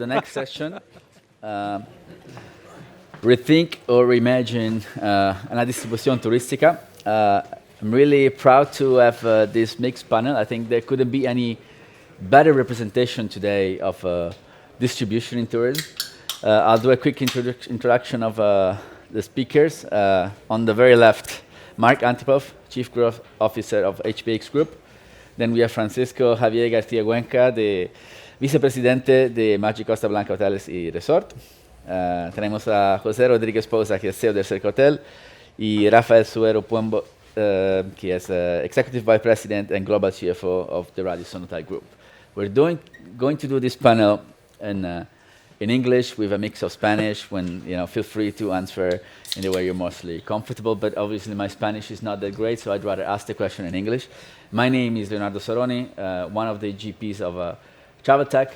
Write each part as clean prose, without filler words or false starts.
the next session, Rethink or Reimagine una distribución turística. I'm really proud to have this mixed panel. I think there couldn't be any better representation today of distribution in tourism. I'll do a quick introduction of the speakers. On the very left, Mark Antipof, Chief Growth Officer of HBX Group. Then we have Francisco Javier García Cuenca, the Vicepresidente de Madrid, Costa, Blanca Hoteles y Resort. Tenemos a José Rodríguez Pousa, que es CEO del Cercle Hotel, y Rafael Suero Puembo, que es Executive Vice President and Global CFO of the Radisson Hotel Group. We're going to do this panel in English with a mix of Spanish. Feel free to answer in the way you're mostly comfortable, but obviously my Spanish is not that great, so I'd rather ask the question in English. My name is Leonardo Saroni, one of the GPs of TRAVELTECH,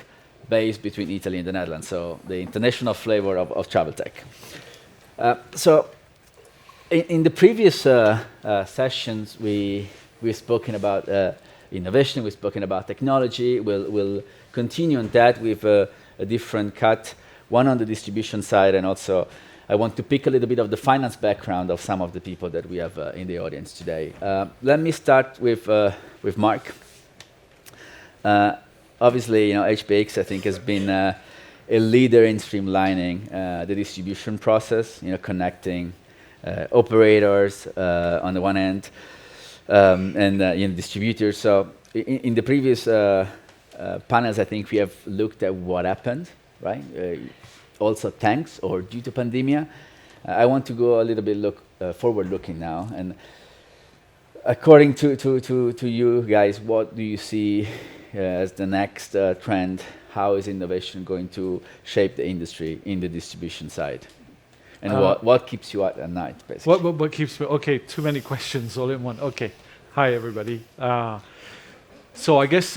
based between Italy and the Netherlands, so the international flavor of TRAVELTECH. So in the previous sessions, we've spoken about innovation, we've spoken about technology. We'll continue on that with a different cut, one on the distribution side, and also I want to pick a little bit of the finance background of some of the people that we have in the audience today. Let me start with Mark. Obviously, HBX, I think, has been a leader in streamlining the distribution process, connecting operators on the one end and distributors. So in the previous panels, I think we have looked at what happened, right? Also thanks or due to pandemia. I want to go a little bit forward-looking now. And according to you guys, what do you see as the next trend? How is innovation going to shape the industry in the distribution side? And what keeps you up at night, basically? What keeps me... Okay, too many questions all in one. Okay. Hi, everybody. So I guess,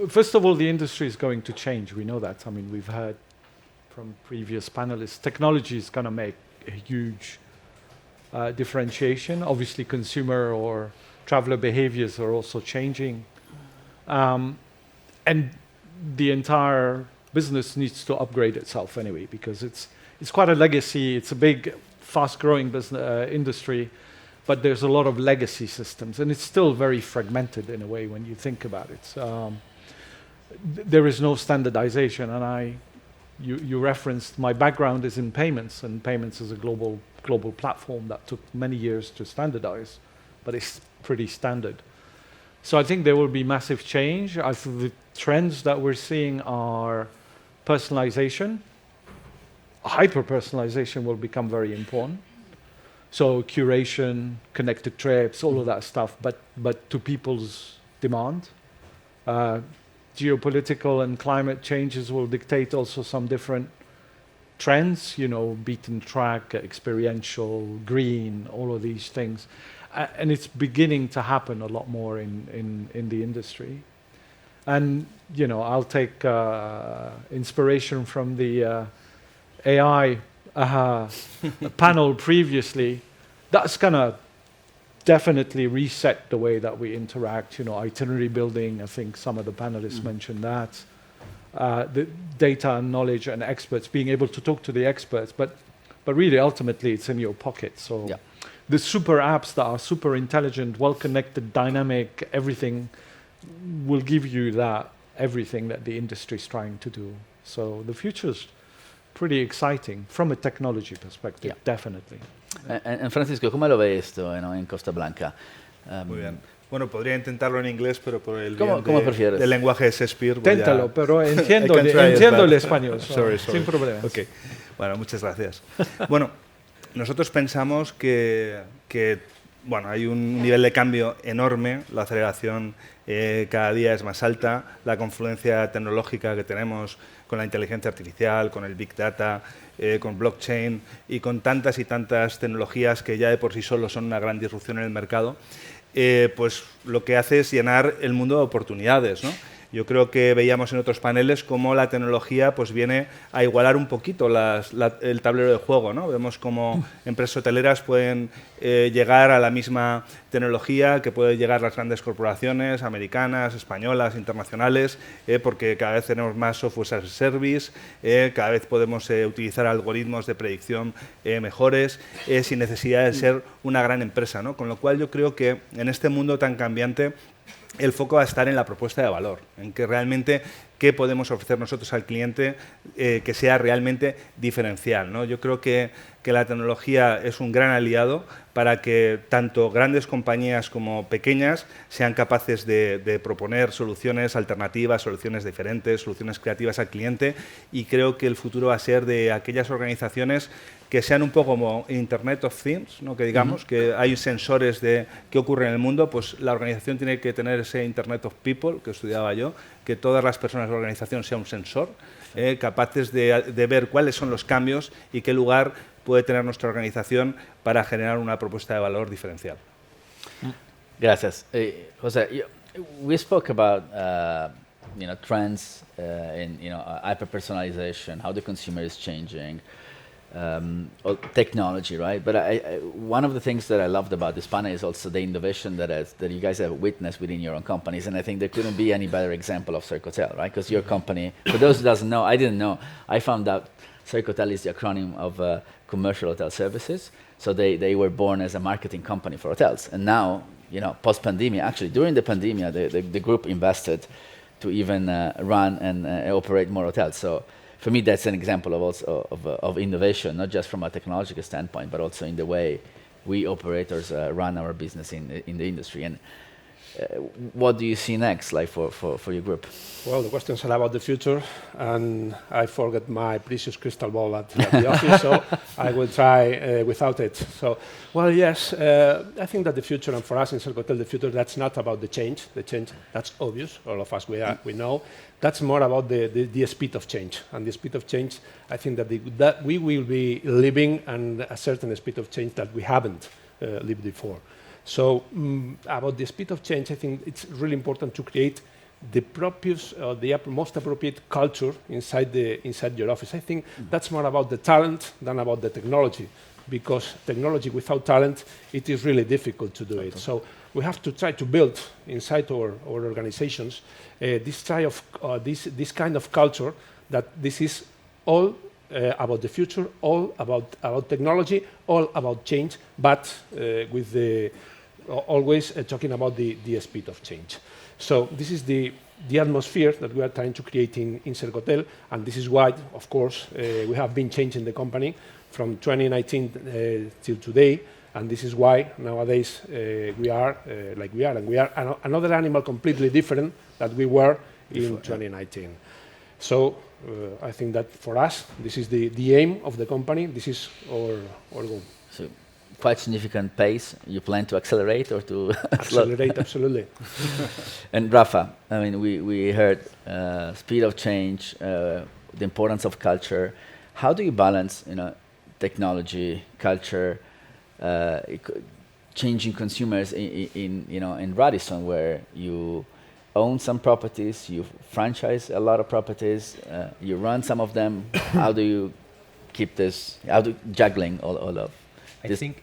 first of all, the industry is going to change. We know that. I mean, we've heard from previous panelists, technology is going to make a huge differentiation. Obviously, consumer or traveler behaviors are also changing. And the entire business needs to upgrade itself anyway, because it's quite a legacy. It's a big, fast-growing business industry, but there's a lot of legacy systems, and it's still very fragmented in a way when you think about it. There is no standardization, and you referenced my background is in payments, and payments is a global platform that took many years to standardize, but it's pretty standard. So I think there will be massive change. I think the trends that we're seeing are personalization. Hyper-personalization will become very important. So curation, connected trips, all of that stuff, but to people's demand. Geopolitical and climate changes will dictate also some different trends, beaten track, experiential, green, all of these things. And it's beginning to happen a lot more in the industry. And, I'll take inspiration from the AI panel previously. That's going to definitely reset the way that we interact, itinerary building. I think some of the panelists mentioned that. The data and knowledge and experts, being able to talk to the experts, but really ultimately it's in your pocket. So yeah. The super apps that are super intelligent, well-connected, dynamic, everything will give you that, everything that the industry is trying to do. So the future's pretty exciting from a technology perspective, yeah. Definitely. And Francisco, ¿cómo lo ve esto en Costa Blanca? Muy bien. Bueno, podría intentarlo en inglés, pero por el bien del lenguaje de Shakespeare... Téntalo, pero entiendo el español. Sorry. Sin problema. Okay. Bueno, muchas gracias. Bueno, nosotros pensamos que hay un nivel de cambio enorme, la aceleración cada día es más alta, la confluencia tecnológica que tenemos con la inteligencia artificial, con el Big Data, con blockchain y con tantas y tantas tecnologías que ya de por sí solo son una gran disrupción en el mercado, pues lo que hace es llenar el mundo de oportunidades, ¿no? Yo creo que veíamos en otros paneles cómo la tecnología pues viene a igualar un poquito el tablero de juego, ¿no? Vemos cómo empresas hoteleras pueden llegar a la misma tecnología que pueden llegar las grandes corporaciones americanas, españolas, internacionales, porque cada vez tenemos más software as a service, cada vez podemos utilizar algoritmos de predicción mejores, sin necesidad de ser una gran empresa, ¿no? Con lo cual yo creo que en este mundo tan cambiante el foco va a estar en la propuesta de valor, en que realmente qué podemos ofrecer nosotros al cliente que sea realmente diferencial, ¿no? Yo creo que la tecnología es un gran aliado para que tanto grandes compañías como pequeñas sean capaces de proponer soluciones alternativas, soluciones diferentes, soluciones creativas al cliente, y creo que el futuro va a ser de aquellas organizaciones que sean un poco como Internet of Things, ¿no? Que digamos que hay sensores de qué ocurre en el mundo, pues la organización tiene que tener ese Internet of People, que estudiaba yo, que todas las personas de la organización sean un sensor, capaces de ver cuáles son los cambios y qué lugar puede tener nuestra organización para generar una propuesta de valor diferencial. Gracias. José, we spoke about trends in hyper-personalization, how the consumer is changing, technology, right? But one of the things that I loved about this panel is also the innovation that you guys have witnessed within your own companies, and I think there couldn't be any better example of Circotel, right? Because your company, for those who doesn't know, I didn't know, I found out Circotel is the acronym of Commercial Hotel Services. So they were born as a marketing company for hotels, and now, post-pandemia, actually during the pandemia, the group invested to even run and operate more hotels. So for me, that's an example of innovation, not just from a technological standpoint, but also in the way we operators run our business in the industry. And what do you see next, like for your group? Well, the questions are about the future, and I forgot my precious crystal ball at the office, so I will try without it. So, well, yes, I think that the future, and for us in Circotel, the future, that's not about the change. The change, that's obvious. All of us, we know. That's more about the speed of change. And the speed of change, I think that we will be living at a certain speed of change that we haven't lived before. So about the speed of change, I think it's really important to create the most appropriate culture inside your office. I think that's more about the talent than about the technology, because technology without talent, it is really difficult to do it. So we have to try to build inside our organizations this kind of culture that this is all about the future, all about technology, all about change, but with always talking about the speed of change. So this is the atmosphere that we are trying to create in Circotel, and this is why, of course, we have been changing the company from 2019 till today, and this is why nowadays we are like we are, and we are another animal completely different that we were in 2019. So I think that for us, this is the aim of the company. This is our goal. So quite significant pace. You plan to accelerate or to accelerate? Absolutely. And Rafa, I mean, we heard speed of change, the importance of culture. How do you balance, technology, culture, changing consumers in Radisson, where you own some properties, you franchise a lot of properties, you run some of them. How do you keep this? How do juggling all of? I think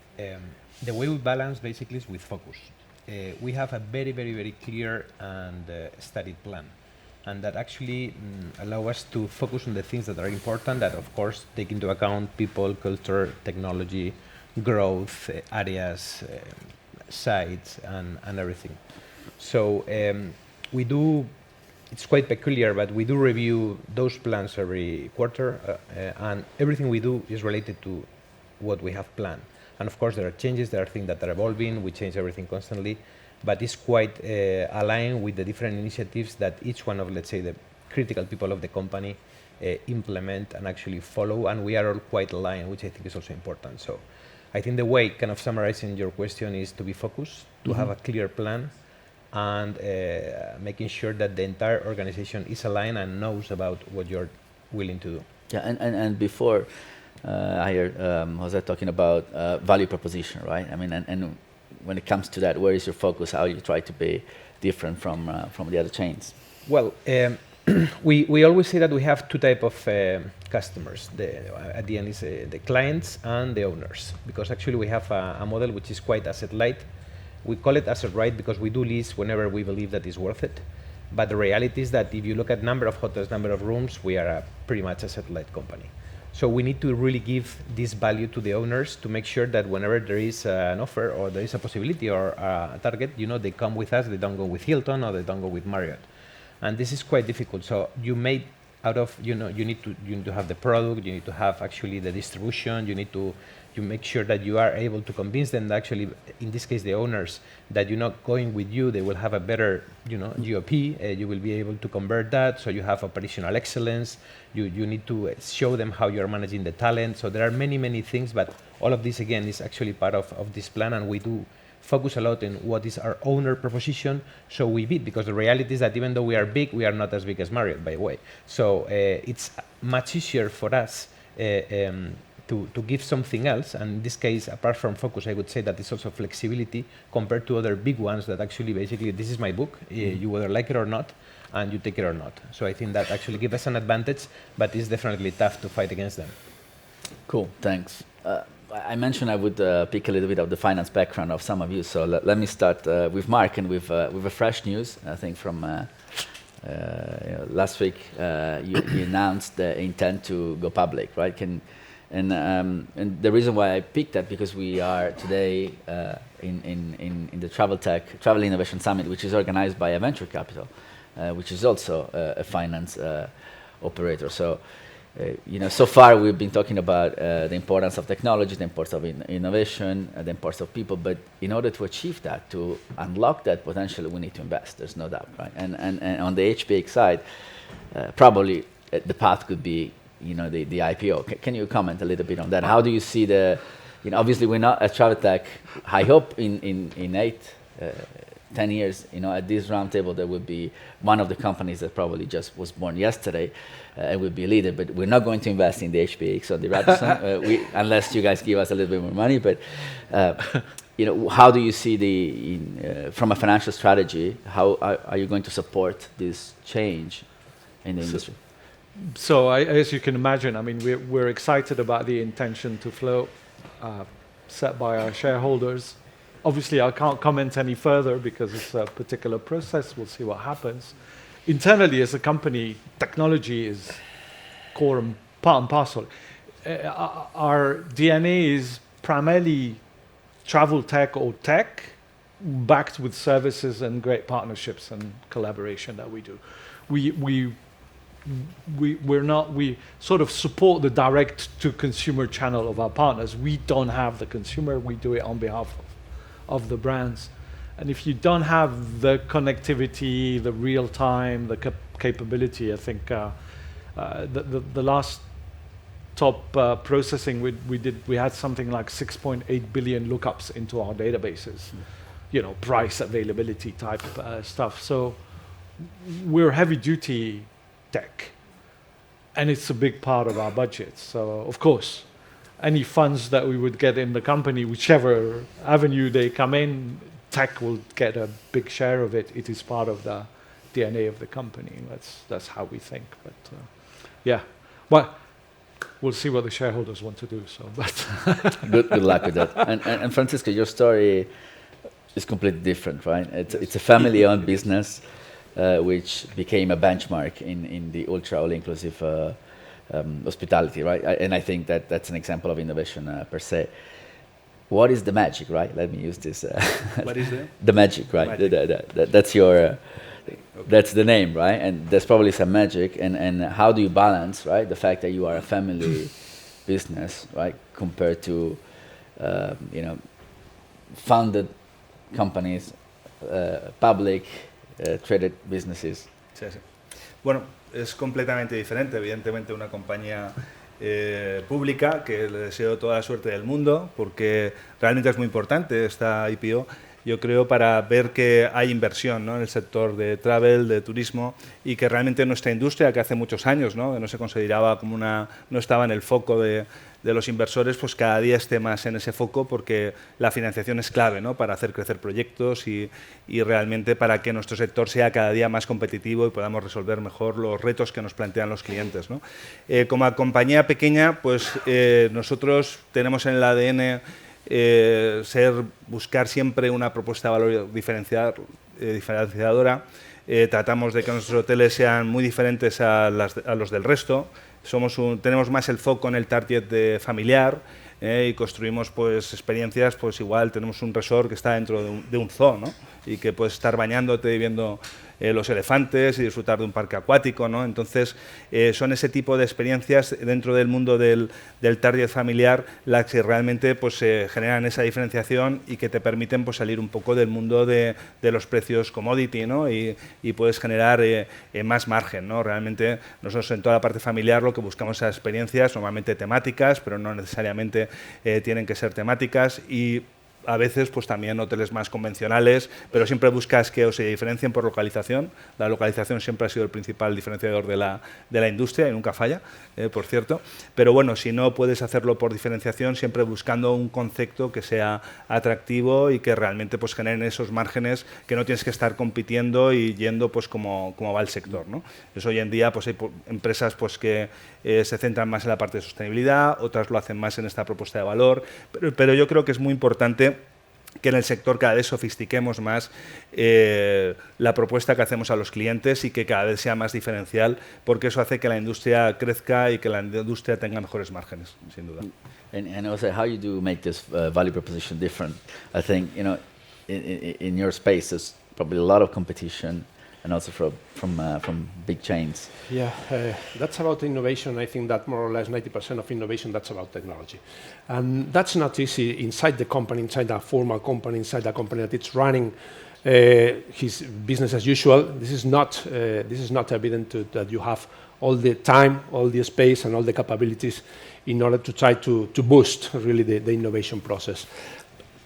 the way we balance basically is with focus. We have a very, very, very clear and studied plan, and that actually allow us to focus on the things that are important, that of course take into account people, culture, technology, growth, areas, sites, and everything. So we do, it's quite peculiar, but we do review those plans every quarter, and everything we do is related to what we have planned. And of course there are changes, there are things that are evolving, we change everything constantly, but it's quite aligned with the different initiatives that each one of, let's say, the critical people of the company implement and actually follow, and we are all quite aligned, which I think is also important. So I think the way, kind of summarizing your question, is to be focused, to have a clear plan, and making sure that the entire organization is aligned and knows about what you're willing to do. Yeah, and before I heard Jose talking about value proposition, right? I mean, and when it comes to that, where is your focus? How you try to be different from the other chains? Well, we always say that we have two types of customers. At the end is the clients and the owners, because actually we have a model which is quite asset light. We call it asset right because we do lease whenever we believe that is worth it. But the reality is that if you look at number of hotels, number of rooms, we are a pretty much asset light company. So we need to really give this value to the owners to make sure that whenever there is an offer or there is a possibility or a target, you know, they come with us, they don't go with Hilton or they don't go with Marriott. And this is quite difficult. So you made out of, you know, you need to have the product, you need to have actually the distribution, you make sure that you are able to convince them that actually, in this case, the owners, that you're not going with you, they will have a better, you know, GOP, you will be able to convert that, so you have operational excellence, you need to show them how you're managing the talent, so there are many, many things, but all of this, again, is actually part of this plan, and we do focus a lot on what is our owner proposition, so we beat, because the reality is that even though we are big, we are not as big as Marriott, by the way. So it's much easier for us to give something else, and in this case, apart from focus, I would say that it's also flexibility compared to other big ones that actually, basically, this is my book, you whether like it or not, and you take it or not. So I think that actually gives us an advantage, but it's definitely tough to fight against them. Cool, thanks. I mentioned I would pick a little bit of the finance background of some of you, so let me start with Mark and with a fresh news, I think from last week you announced the intent to go public, right? And the reason why I picked that, because we are today in the Travel Innovation Summit, which is organized by a venture capital, which is also a finance operator. So, so far we've been talking about the importance of technology, the importance of innovation, the importance of people. But in order to achieve that, to unlock that potential, we need to invest. There's no doubt, right? And on the HPX side, probably the path could be, the IPO. Can you comment a little bit on that? How do you see obviously we're not at TRAVELTECH. I hope in 10 years, at this roundtable, there will be one of the companies that probably just was born yesterday. It will be a leader, but we're not going to invest in the HPX or the Radisson, unless you guys give us a little bit more money. But how do you see from a financial strategy? How are you going to support this change in the industry? So as you can imagine, I mean, we're excited about the intention to float set by our shareholders. Obviously, I can't comment any further because it's a particular process. We'll see what happens. Internally, as a company, technology is core and part and parcel. Our DNA is primarily travel tech or tech, backed with services and great partnerships and collaboration that we do. We sort of support the direct-to-consumer channel of our partners. We don't have the consumer. We do it on behalf of the brands. And if you don't have the connectivity, the real time, the capability, I think the last top processing we had something like 6.8 billion lookups into our databases, price availability type stuff. So we're heavy duty tech, and it's a big part of our budget. So of course, any funds that we would get in the company, whichever avenue they come in, tech will get a big share of it. It is part of the DNA of the company. That's how we think. But well, we'll see what the shareholders want to do. So, but good luck with that. And Francisco, your story is completely different, right? It's a family-owned business which became a benchmark in the ultra all-inclusive hospitality, right? And I think that's an example of innovation per se. What is the magic, right? Let me use this. What is the magic, right? That's your, that's the name, right? And there's probably some magic. And how do you balance, right, the fact that you are a family business, right, compared to, founded companies, public, traded businesses? Sí. Bueno, es completamente diferente. Evidentemente, una compañía pública, que le deseo toda la suerte del mundo, porque realmente es muy importante esta IPO, yo creo, para ver que hay inversión, ¿no?, en el sector de travel, de turismo, y que realmente nuestra industria, que hace muchos años, ¿no?, que no se consideraba como no estaba en el foco de los inversores pues cada día esté más en ese foco, porque la financiación es clave, ¿no?, para hacer crecer proyectos y realmente para que nuestro sector sea cada día más competitivo y podamos resolver mejor los retos que nos plantean los clientes, ¿no? Como compañía pequeña, pues nosotros tenemos en el ADN buscar siempre una propuesta de valor diferenciadora. Tratamos de que nuestros hoteles sean muy diferentes a los del resto. Tenemos más el foco en el target familiar, y construimos pues experiencias, pues igual tenemos un resort que está dentro de un zoo, ¿no?, y que puedes estar bañándote y viendo los elefantes y disfrutar de un parque acuático, ¿no? Entonces, son ese tipo de experiencias dentro del mundo del target familiar las que realmente pues, generan esa diferenciación y que te permiten pues, salir un poco del mundo de los precios commodity, ¿no?, y puedes generar más margen, ¿no? Realmente nosotros en toda la parte familiar lo que buscamos son experiencias normalmente temáticas, pero no necesariamente tienen que ser temáticas, y a veces pues también hoteles más convencionales, pero siempre buscas que se diferencien por localización. La localización siempre ha sido el principal diferenciador de la industria y nunca falla, por cierto. Pero bueno, si no puedes hacerlo por diferenciación, siempre buscando un concepto que sea atractivo y que realmente pues generen esos márgenes que no tienes que estar compitiendo y yendo pues como va el sector, ¿no? Eso hoy en día pues hay empresas pues que se centran más en la parte de sostenibilidad, otras lo hacen más en esta propuesta de valor, pero yo creo que es muy importante que en el sector cada vez sofistiquemos más la propuesta que hacemos a los clientes y que cada vez sea más diferencial, porque eso hace que la industria crezca y que la industria tenga mejores márgenes, sin duda. And also, how you do make this value proposition different? I think, you know, in your space, there's probably a lot of competition, and also from big chains. Yeah, that's about innovation. I think that more or less 90% of innovation, that's about technology. And that's not easy inside the company, inside a formal company, inside a company that it's running his business as usual. This is not evident that you have all the time, all the space, and all the capabilities in order to try to boost really the innovation process.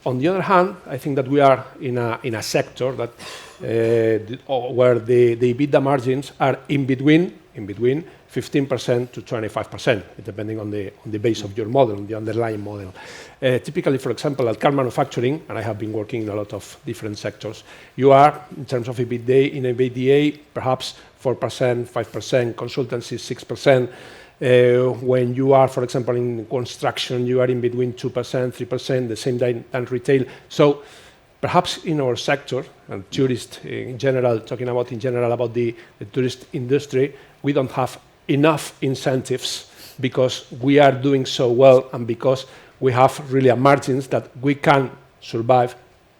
On the other hand, I think that we are in a sector that where the EBITDA margins are in between 15% to 25%, depending on the base of your model, the underlying model. Typically, for example, at car manufacturing, and I have been working in a lot of different sectors, you are, in terms of EBITDA, perhaps 4%, 5%, consultancy 6%. When you are, for example, in construction, you are in between 2%, 3%, the same than retail. So perhaps in our sector, and tourists in general, talking about in general about the tourist industry, we don't have enough incentives because we are doing so well and because we have really a margins that we can survive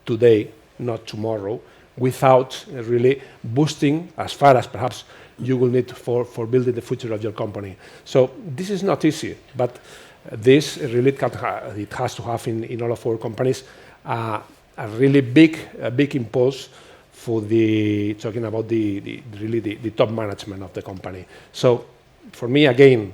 today, not tomorrow, without really boosting as far as perhaps you will need for building the future of your company. So this is not easy, but this really it has to have in all of our companies a really big impulse for talking about the top management of the company. So for me, again,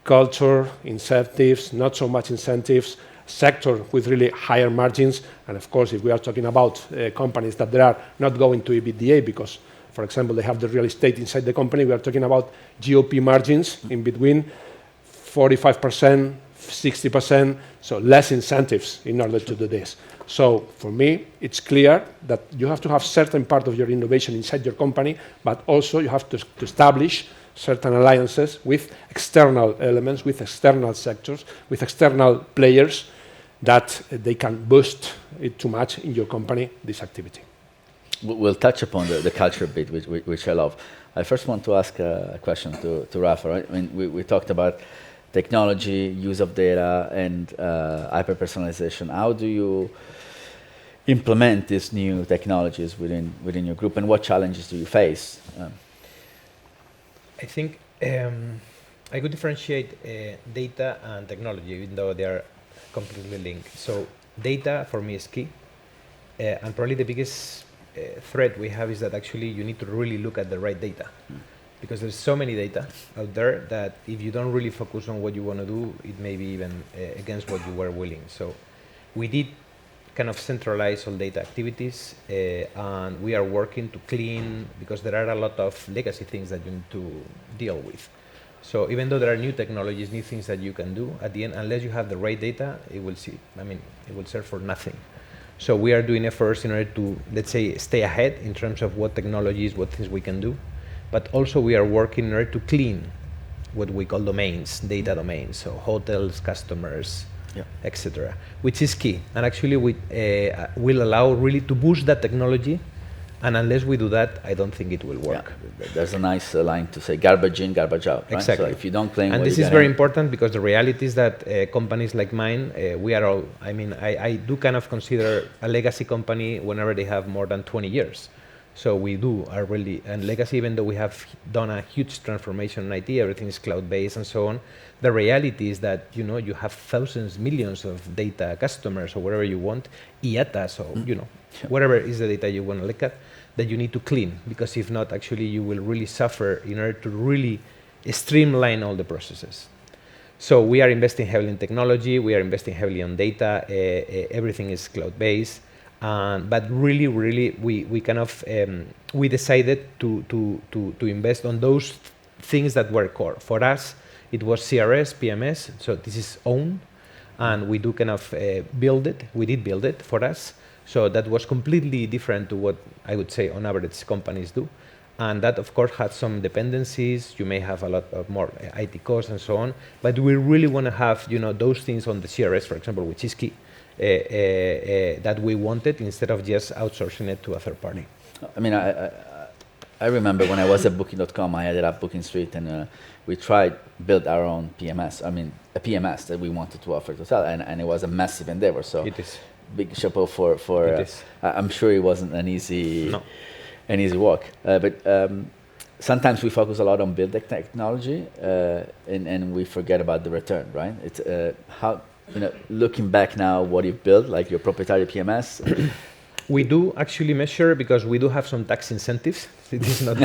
culture, incentives, not so much incentives, sector with really higher margins, and of course, if we are talking about companies that they are not going to EBITDA because, for example, they have the real estate inside the company, we are talking about GOP margins in between 45%, 60%, so less incentives in order to do this. So for me, it's clear that you have to have certain part of your innovation inside your company, but also you have to establish certain alliances with external elements, with external sectors, with external players that they can boost it too much in your company, this activity. We'll touch upon the culture bit, which I love. I first want to ask a question to Rafa. Right? I mean, we talked about technology, use of data, and hyper-personalization. How do you implement these new technologies within your group, and what challenges do you face? I think I could differentiate data and technology, even though they are completely linked. So data for me is key, and probably the biggest threat we have is that actually you need to really look at the right data, because there's so many data out there that if you don't really focus on what you want to do, it may be even against what you were willing. So we did kind of centralize all data activities, and we are working to clean, because there are a lot of legacy things that you need to deal with. So even though there are new technologies, new things that you can do, at the end, unless you have the right data, it will serve for nothing. So we are doing efforts in order to, let's say, stay ahead in terms of what technologies, what things we can do. But also we are working in order to clean what we call domains, data domains, so hotels, customers, etc., which is key. And actually we will allow really to boost that technology. And unless we do that, I don't think it will work. Yeah. There's a nice line to say, garbage in, garbage out. Right? Exactly. So if you don't claim, and this is very important because the reality is that companies like mine, we are all, I do kind of consider a legacy company whenever they have more than 20 years. So we are really, and legacy, even though we have done a huge transformation in IT, everything is cloud-based and so on, the reality is that, you have thousands, millions of data customers or whatever you want, IATA, so, whatever is the data you want to look at, that you need to clean, because if not, actually you will really suffer in order to really streamline all the processes. So we are investing heavily in technology, we are investing heavily on data, everything is cloud-based, but really, we kind of, we decided to invest on those things that were core. For us, it was CRS, PMS, so this is own, and we do kind of build it, we did build it for us. So that was completely different to what I would say on average companies do. And that of course had some dependencies, you may have a lot of more IT costs and so on, but we really want to have those things on the CRS, for example, which is key, that we wanted instead of just outsourcing it to a third party. I mean, I remember when I was at Booking.com, I headed up Booking Street, and we tried build our own PMS. I mean, a PMS that we wanted to offer to sell, and it was a massive endeavor. So it is. Big chapeau for I'm sure it wasn't an easy walk. But sometimes we focus a lot on building technology, and we forget about the return, right? It's how, looking back now, what you've built, like your proprietary PMS. We do actually measure because we do have some tax incentives. It is not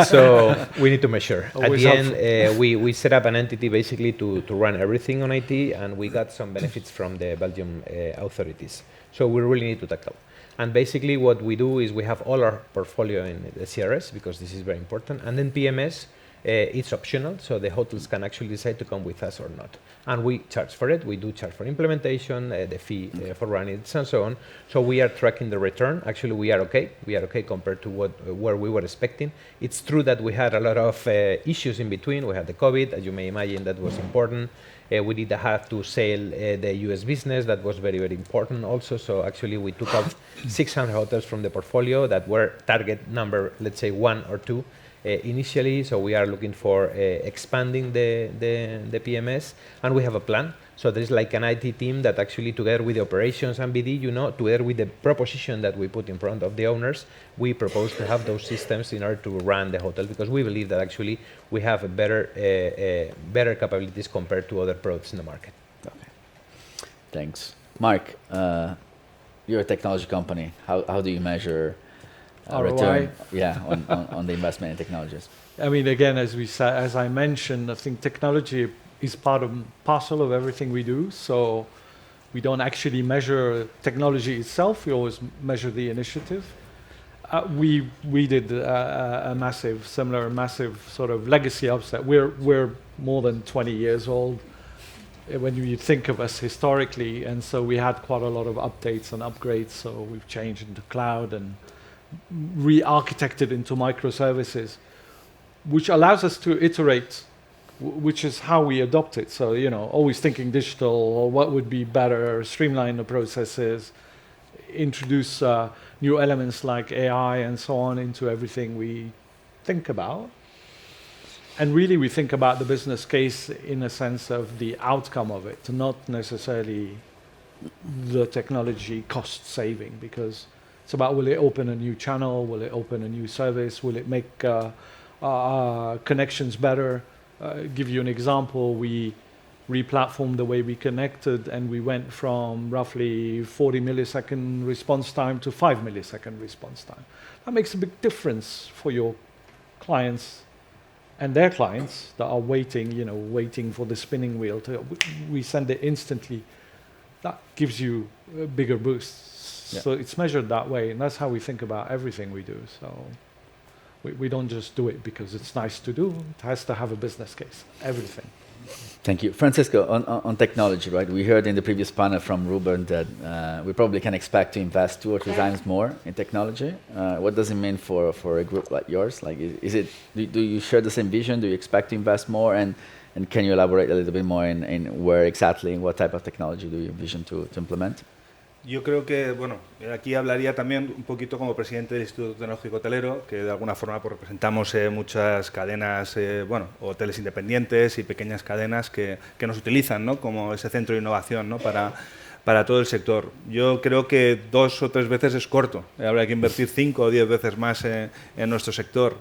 so we need to measure. Always at the end, we set up an entity basically to run everything on IT, and we got some benefits from the Belgian authorities. So we really need to tackle. And basically what we do is we have all our portfolio in the CRS, because this is very important, and then PMS, it's optional, so the hotels can actually decide to come with us or not. And we charge for it. We do charge for implementation, the fee for running it, and so on. So we are tracking the return. Actually, we are okay. We are okay compared to where we were expecting. It's true that we had a lot of issues in between. We had the COVID, as you may imagine, that was important. We did have to sell the US business. That was very, very important also. So actually, we took out 600 hotels from the portfolio that were target number, let's say 1 or 2. Initially, so we are looking for expanding the PMS, and we have a plan. So there is like an IT team that actually, together with the operations and BD, together with the proposition that we put in front of the owners, we propose to have those systems in order to run the hotel, because we believe that actually we have a better capabilities compared to other products in the market. Okay. Thanks. Mark, you're a technology company. How do you measure return, on the investment in technologies? I mean, again, as I mentioned, I think technology is part and parcel of everything we do. So we don't actually measure technology itself. We always measure the initiative. We did a massive sort of legacy upset. We're more than 20 years old when you think of us historically, and so we had quite a lot of updates and upgrades. So we've changed into cloud and re-architected into microservices, which allows us to iterate, which is how we adopt it. So, always thinking digital, or what would be better, streamline the processes, introduce new elements like AI and so on into everything we think about. And really we think about the business case in a sense of the outcome of it, not necessarily the technology cost saving, because it's about, will it open a new channel? Will it open a new service? Will it make connections better? Give you an example. We re-platformed the way we connected, and we went from roughly 40 millisecond response time to 5 millisecond response time. That makes a big difference for your clients and their clients that are waiting for the spinning wheel. We send it instantly. That gives you a bigger boost. Yeah. So it's measured that way, and that's how we think about everything we do. So We don't just do it because it's nice to do. It has to have a business case, everything. Thank you. Francisco, on technology, right? We heard in the previous panel from Ruben that we probably can expect to invest 2 or 3 times more in technology. What does it mean for a group like yours? Like, do you share the same vision? Do you expect to invest more? And can you elaborate a little bit more in where exactly, what type of technology do you envision to implement? Yo creo que, bueno, aquí hablaría también un poquito como presidente del Instituto Tecnológico Hotelero, que de alguna forma pues, representamos muchas cadenas, bueno, hoteles independientes y pequeñas cadenas que nos utilizan, ¿no? Como ese centro de innovación, ¿no? Para todo el sector. Yo creo que 2 o 3 veces es corto. Habrá que invertir 5 o 10 veces más en nuestro sector.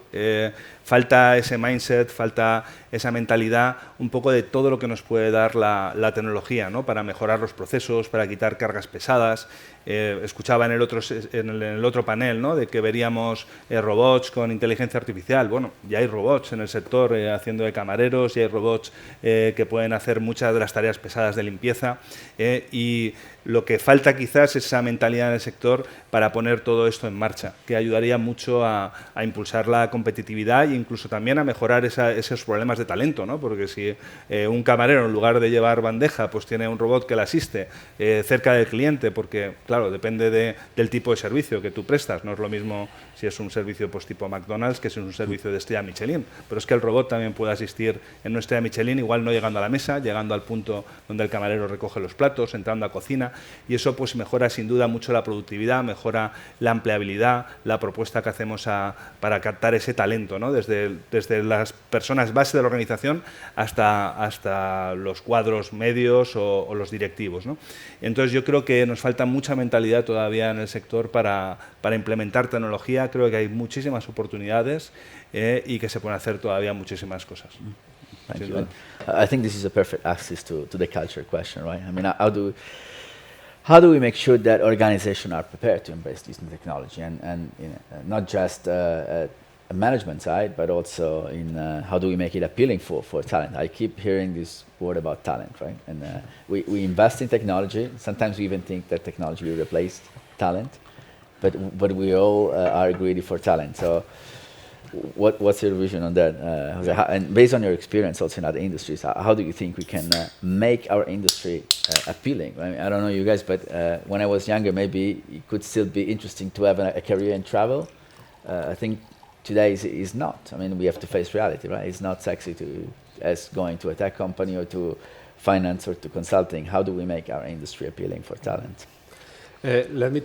Falta ese mindset, falta esa mentalidad, un poco de todo lo que nos puede dar la tecnología, ¿no? Para mejorar los procesos, para quitar cargas pesadas. Escuchaba en el otro panel, ¿no? De que veríamos robots con inteligencia artificial. Bueno, ya hay robots en el sector haciendo de camareros, y hay robots que pueden hacer muchas de las tareas pesadas de limpieza y lo que falta quizás es esa mentalidad en el sector para poner todo esto en marcha, que ayudaría mucho a impulsar la competitividad e incluso también a mejorar esos problemas de talento, ¿no? Porque si un camarero en lugar de llevar bandeja pues tiene un robot que le asiste cerca del cliente, porque claro, depende del tipo de servicio que tú prestas, no es lo mismo si es un servicio pues tipo McDonald's que si es un servicio de estrella Michelin, pero es que el robot también puede asistir en una estrella Michelin, igual no llegando a la mesa, llegando al punto donde el camarero recoge los platos, entrando a cocina, y eso pues mejora sin duda mucho la productividad, mejora la empleabilidad, la propuesta que hacemos para captar ese talento, ¿no? Desde las personas base de la organización hasta los cuadros medios o los directivos, ¿no? Entonces yo creo que nos falta mucha mentalidad todavía en el sector para implementar tecnología. Creo que hay muchísimas oportunidades y que se pueden hacer todavía muchísimas cosas. Thank you. I think this is a perfect access to the culture question, right? I mean, how do we make sure that organizations are prepared to embrace this new technology, and you know, not just a management side, but also in how do we make it appealing for talent? I keep hearing this word about talent, right? And we invest in technology. Sometimes we even think that technology will replace talent, but we all are greedy for talent. So what's your vision on that? Jose? And based on your experience also in other industries, how do you think we can make our industry appealing? I mean, I don't know you guys, but when I was younger, maybe it could still be interesting to have a career in travel. I think today is not. I mean, we have to face reality, right? It's not sexy as going to a tech company or to finance or to consulting. How do we make our industry appealing for talent? Let me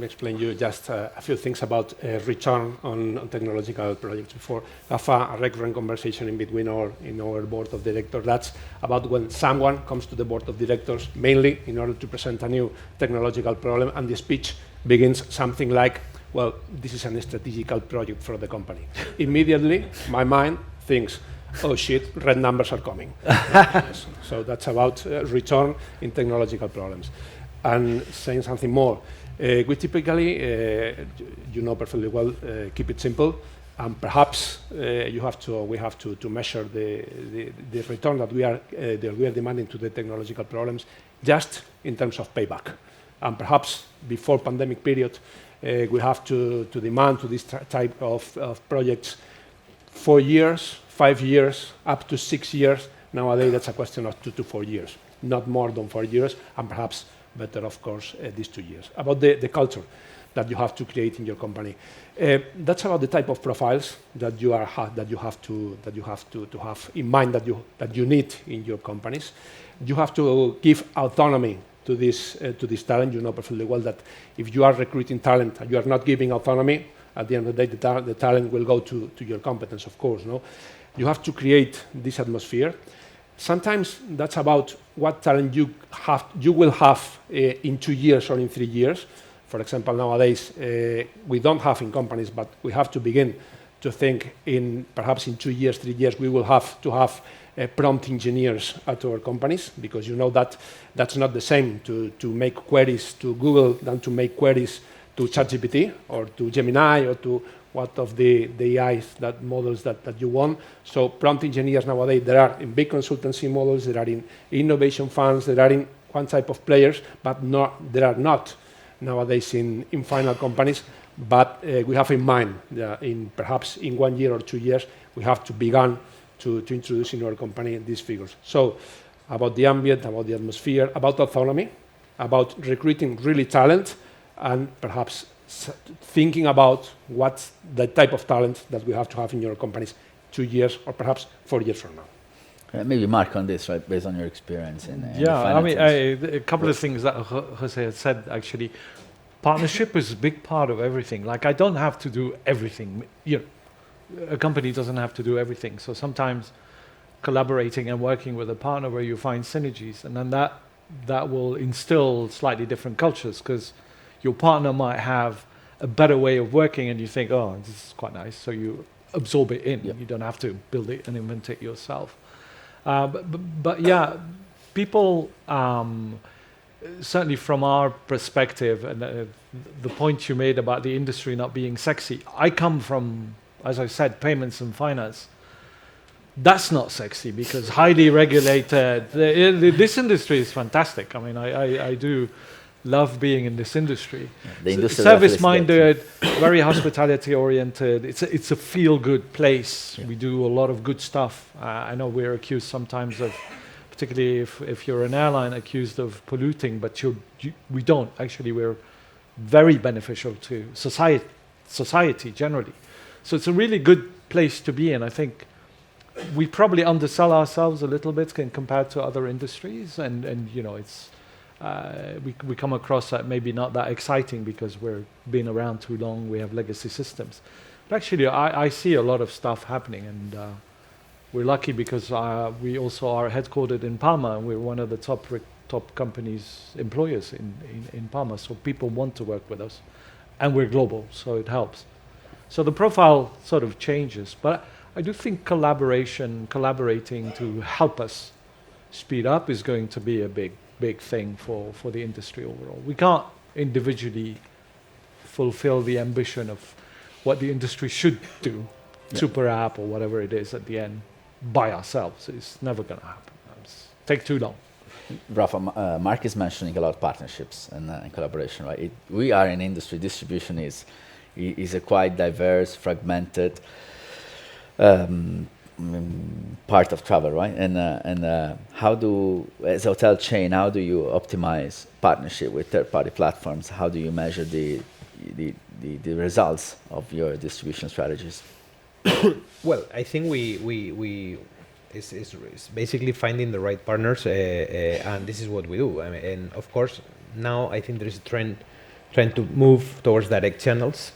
explain you just a few things about return on technological projects before. I have a recurrent conversation in between in our board of directors. That's about when someone comes to the board of directors, mainly in order to present a new technological problem, and the speech begins something like, well, this is a strategical project for the company. Immediately, my mind thinks, oh shit, red numbers are coming. So that's about return in technological problems. And saying something more, we typically, you know perfectly well, keep it simple, and perhaps we have to measure the return that we are demanding to the technological problems just in terms of payback. And perhaps before pandemic period, we have to demand to this type of projects 4 years, 5 years, up to 6 years. Nowadays, that's a question of 2 to 4 years, not more than 4 years, and perhaps better, of course, these 2 years. About the culture that you have to create in your company, that's about the type of profiles that you have to have in mind that you need in your companies. You have to give autonomy to this talent. You know perfectly well that if you are recruiting talent and you are not giving autonomy, at the end of the day, the talent will go to your competence, of course. No, you have to create this atmosphere. Sometimes that's about what talent you will have in 2 years or in 3 years. For example, nowadays we don't have in companies, but we have to begin to think perhaps in 2 years, 3 years, we will have to have prompt engineers at our companies, because you know that that's not the same to make queries to Google than to make queries to ChatGPT or to Gemini or to what of the AIs models that you want. So prompt engineers nowadays, there are in big consultancy models, there are in innovation funds, there are in one type of players, but there are not nowadays in final companies. but we have in mind perhaps in 1 year or 2 years, we have to begin to introduce in our company these figures. So about the ambient, about the atmosphere, about autonomy, about recruiting really talent, and perhaps thinking about what's the type of talent that we have to have in your companies 2 years or perhaps 4 years from now. Maybe Mark on this, right, based on your experience in Yeah, I mean, finances. a couple of things that Jose had said, actually. Partnership is a big part of everything. Like, I don't have to do everything. You know, a company doesn't have to do everything. So sometimes collaborating and working with a partner where you find synergies, and then that will instill slightly different cultures, because your partner might have a better way of working and you think, oh, this is quite nice. So you absorb it in. Yep. You don't have to build it and invent it yourself. But yeah, people, certainly from our perspective, and the point you made about the industry not being sexy, I come from, as I said, payments and finance. That's not sexy because highly regulated. This industry is fantastic. I mean, I do love being in this industry. The industry Service-minded, very hospitality-oriented. It's a feel-good place. Yeah. We do a lot of good stuff. I know we're accused sometimes of, particularly if you're an airline, accused of polluting, but we don't. Actually, we're very beneficial to society generally. So it's a really good place to be in. I think we probably undersell ourselves a little bit compared to other industries, and you know, it's we come across that maybe not that exciting because we're been around too long. We have legacy systems, but actually, I see a lot of stuff happening, and we're lucky because we also are headquartered in Palma, and we're one of the top companies employers in Palma. So people want to work with us, and we're global, so it helps. So the profile sort of changes, but I do think collaborating to help us speed up is going to be a big thing for the industry overall. We can't individually fulfill the ambition of what the industry should do, super app or whatever it is at the end, by ourselves. It's never going to happen. Take too long. Rafa, Mark is mentioning a lot of partnerships and collaboration, right? We are in industry. Distribution is a quite diverse, fragmented part of travel, right? And how as a hotel chain, how do you optimize partnership with third-party platforms? How do you measure the results of your distribution strategies? Well, I think it's basically finding the right partners, and this is what we do. I mean, and of course, now I think there is a trend to move towards direct channels,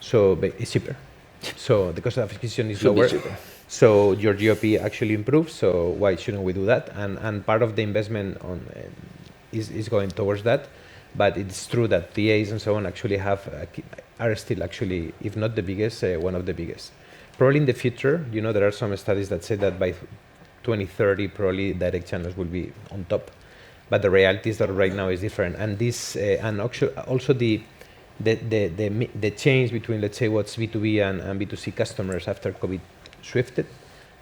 so it's cheaper. So the cost of acquisition is lower. So your GOP actually improves. So why shouldn't we do that? And part of the investment is going towards that. But it's true that TAs and so on actually are still actually, if not the biggest, one of the biggest. Probably in the future, you know, there are some studies that say that by 2030, probably direct channels will be on top. But the reality is that right now is different. And this, and also the change between, let's say, what's B2B and B2C customers after COVID shifted.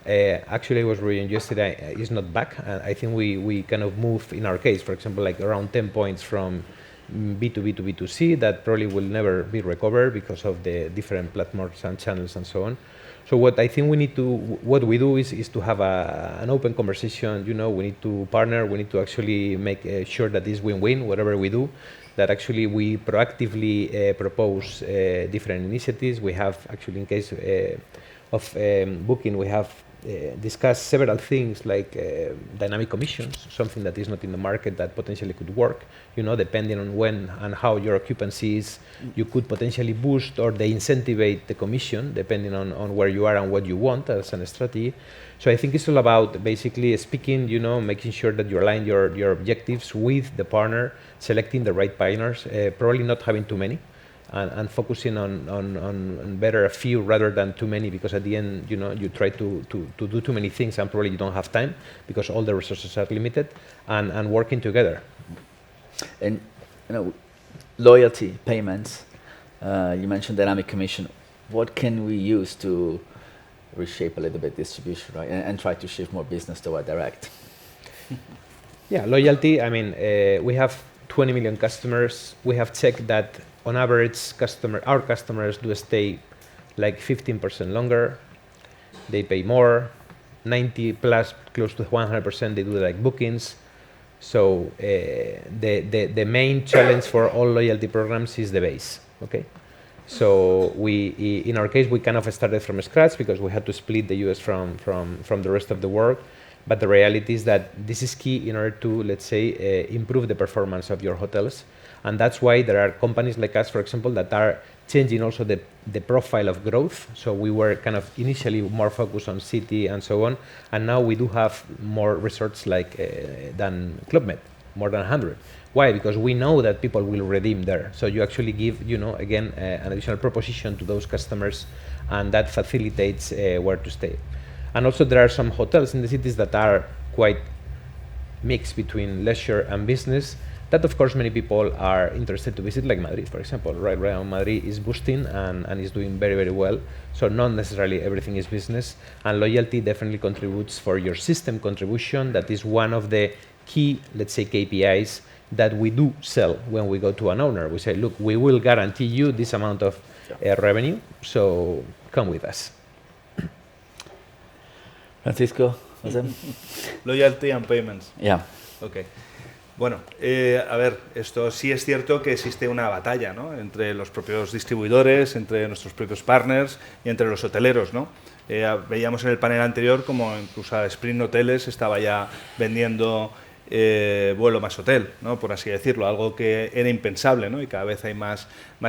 Actually, I was reading yesterday, is not back. And I think we kind of move, in our case, for example, like around 10 points from B2B to B2C, that probably will never be recovered because of the different platforms and channels and so on. So what I think what we do is to have an open conversation. You know, we need to partner. We need to actually make sure that this win-win, whatever we do, that actually we proactively propose different initiatives. We have actually, in case of booking, we have discussed several things like dynamic commissions, something that is not in the market that potentially could work. You know, depending on when and how your occupancy is, you could potentially boost or de-incentivate the commission, depending on where you are and what you want as a strategy. So I think it's all about basically speaking, you know, making sure that you align your objectives with the partner, selecting the right partners, probably not having too many, and focusing on better a few rather than too many, because at the end, you know, you try to do too many things and probably you don't have time because all the resources are limited, and working together. And, you know, loyalty, payments, you mentioned dynamic commission. What can we use to reshape a little bit distribution, right, and try to shift more business toward direct? Yeah, loyalty, I mean, we have 20 million customers. We have checked that on average, our customers do stay like 15% longer. They pay more, 90 plus, close to 100%. They do like bookings. So the main challenge for all loyalty programs is the base. Okay. So in our case, we kind of started from scratch because we had to split the US from the rest of the world. But the reality is that this is key in order to, let's say, improve the performance of your hotels. And that's why there are companies like us, for example, that are changing also the profile of growth. So we were kind of initially more focused on city and so on. And now we do have more resorts like than Club Med, more than 100. Why? Because we know that people will redeem there. So you actually give, again, an additional proposition to those customers, and that facilitates where to stay. And also there are some hotels in the cities that are quite mixed between leisure and business, that of course many people are interested to visit, like Madrid, for example. Right now Madrid is boosting and is doing very, very well. So not necessarily everything is business, and loyalty definitely contributes for your system contribution. That is one of the key, let's say, KPIs that we do sell when we go to an owner. We say, look, we will guarantee you this amount of revenue, so come with us. Francisco, José? Loyalty and payments. Yeah. Okay. Bueno, a ver, esto sí es cierto que existe una batalla, ¿no?, entre los propios distribuidores, entre nuestros propios partners y entre los hoteleros, ¿no? Veíamos en el panel anterior como incluso Spring Hoteles estaba ya vendiendo vuelo más hotel, ¿no?, por así decirlo, algo que era impensable, ¿no? Y cada vez hay más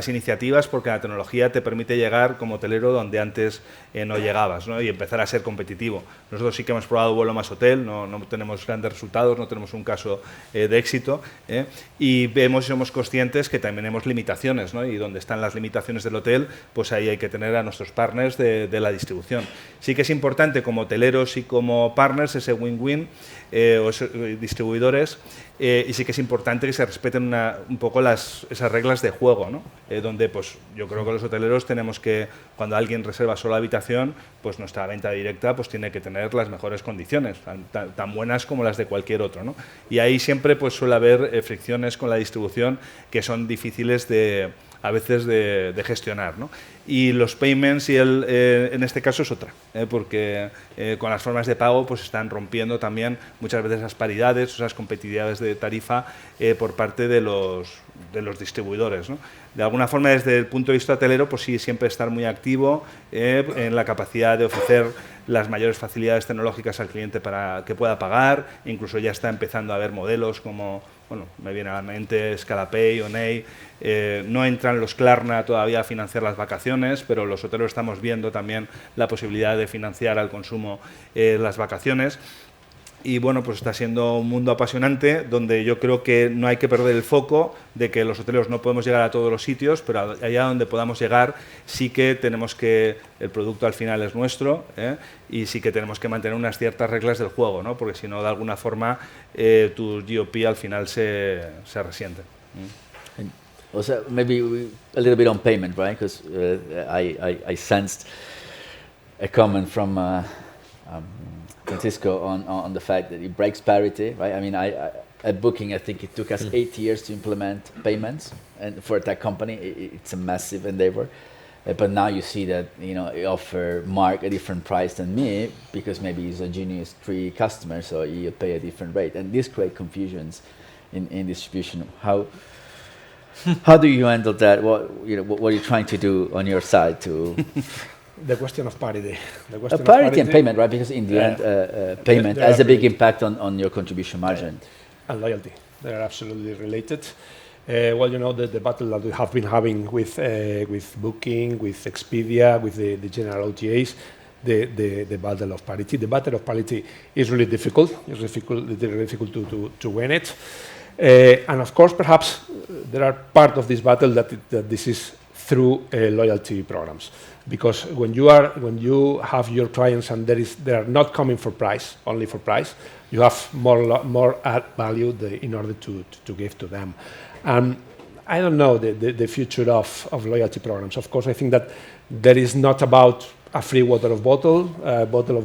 iniciativas porque la tecnología te permite llegar como hotelero donde antes no llegabas, ¿no?, y empezar a ser competitivo. Nosotros sí que hemos probado vuelo más hotel, no tenemos grandes resultados, no tenemos un caso de éxito, y vemos y somos conscientes que también tenemos limitaciones, ¿no?, y donde están las limitaciones del hotel, pues ahí hay que tener a nuestros partners de la distribución. Sí que es importante como hoteleros y como partners ese win-win, o distribuidores, y sí que es importante que se respeten un poco esas reglas de juego, ¿no? Donde pues yo creo que los hoteleros tenemos que, cuando alguien reserva solo habitación, pues nuestra venta directa pues tiene que tener las mejores condiciones, tan buenas como las de cualquier otro, ¿no? Y ahí siempre pues suele haber fricciones con la distribución que son difíciles a veces de gestionar, ¿no? Y los payments en este caso es otra, porque con las formas de pago pues están rompiendo también muchas veces esas paridades, esas competitividades de tarifa por parte de los distribuidores, ¿no? De alguna forma, desde el punto de vista hotelero, pues sí, siempre estar muy activo en la capacidad de ofrecer las mayores facilidades tecnológicas al cliente para que pueda pagar. Incluso ya está empezando a haber modelos como, bueno, me viene a la mente Scalapay o Ney. No entran los Klarna todavía a financiar las vacaciones, pero los hoteleros estamos viendo también la posibilidad de financiar al consumo las vacaciones. Y bueno, pues está siendo un mundo apasionante donde yo creo que no hay que perder el foco de que los hoteleros no podemos llegar a todos los sitios, pero allá donde podamos llegar sí que tenemos que, el producto al final es nuestro, y sí que tenemos que mantener unas ciertas reglas del juego, ¿no? Porque si no, de alguna forma, tu GOP al final se resiente. Also, maybe a little bit on payment, right? Because I sensed a comment from Francisco on the fact that it breaks parity, right? I mean, at Booking, I think it took us 8 years to implement payments, and for a tech company, it's a massive endeavor. But now you see that, you offer Mark a different price than me because maybe he's a Genius 3 customer, so you pay a different rate, and this creates confusions in distribution. How do you handle that? What are you trying to do on your side to? The question of parity. Parity and payment, right? Because in the end, payment has a big impact on your contribution margin. And loyalty. They are absolutely related. Well, the battle that we have been having with Booking, with Expedia, with the general OTAs, the battle of parity. The battle of parity is really difficult. It's difficult to win it. And of course, perhaps there are part of this battle that this is through loyalty programs, because when you have your clients and they are not coming for price, only for price, you have more add value in order to give to them. I don't know the future of loyalty programs. Of course, I think that there is not about a free bottle of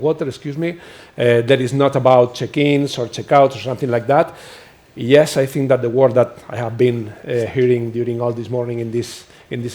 water, excuse me. There is not about check-ins or check-outs or something like that. Yes, I think that the word that I have been hearing during all this morning in this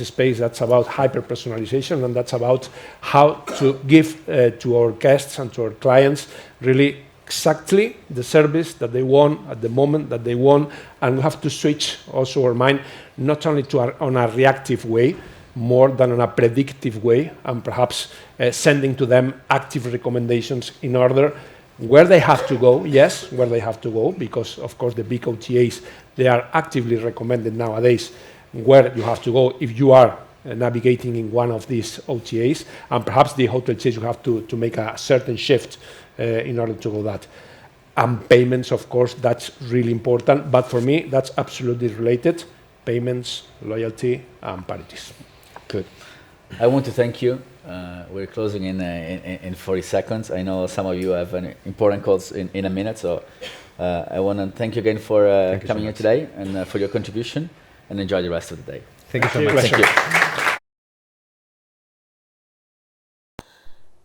space, that's about hyper-personalization, and that's about how to give to our guests and to our clients really exactly the service that they want at the moment that they want, and we have to switch also our mind not only to on a reactive way, more than on a predictive way, and perhaps sending to them active recommendations in order where they have to go, yes, where they have to go, because of course the big OTAs, they are actively recommended nowadays where you have to go if you are navigating in one of these OTAs, and perhaps the hotel chains you have to make a certain shift in order to go that. And payments, of course, that's really important, but for me, that's absolutely related. Payments, loyalty, and parities. Good. I want to thank you. We're closing in 40 seconds. I know some of you have an important calls in a minute, so I want to thank you again for coming here today and for your contribution, and enjoy the rest of the day. Thank you so much. Thank you.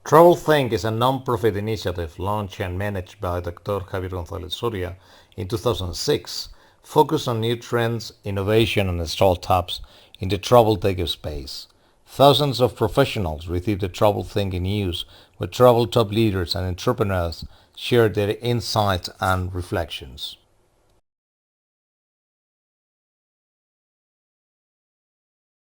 TRAVELTECH is a non-profit initiative launched and managed by Dr. Javier González Soria in 2006, focused on new trends, innovation, and startups in the TRAVELTECH space. Thousands of professionals receive the TRAVELTECH news, where travel top leaders and entrepreneurs share their insights and reflections.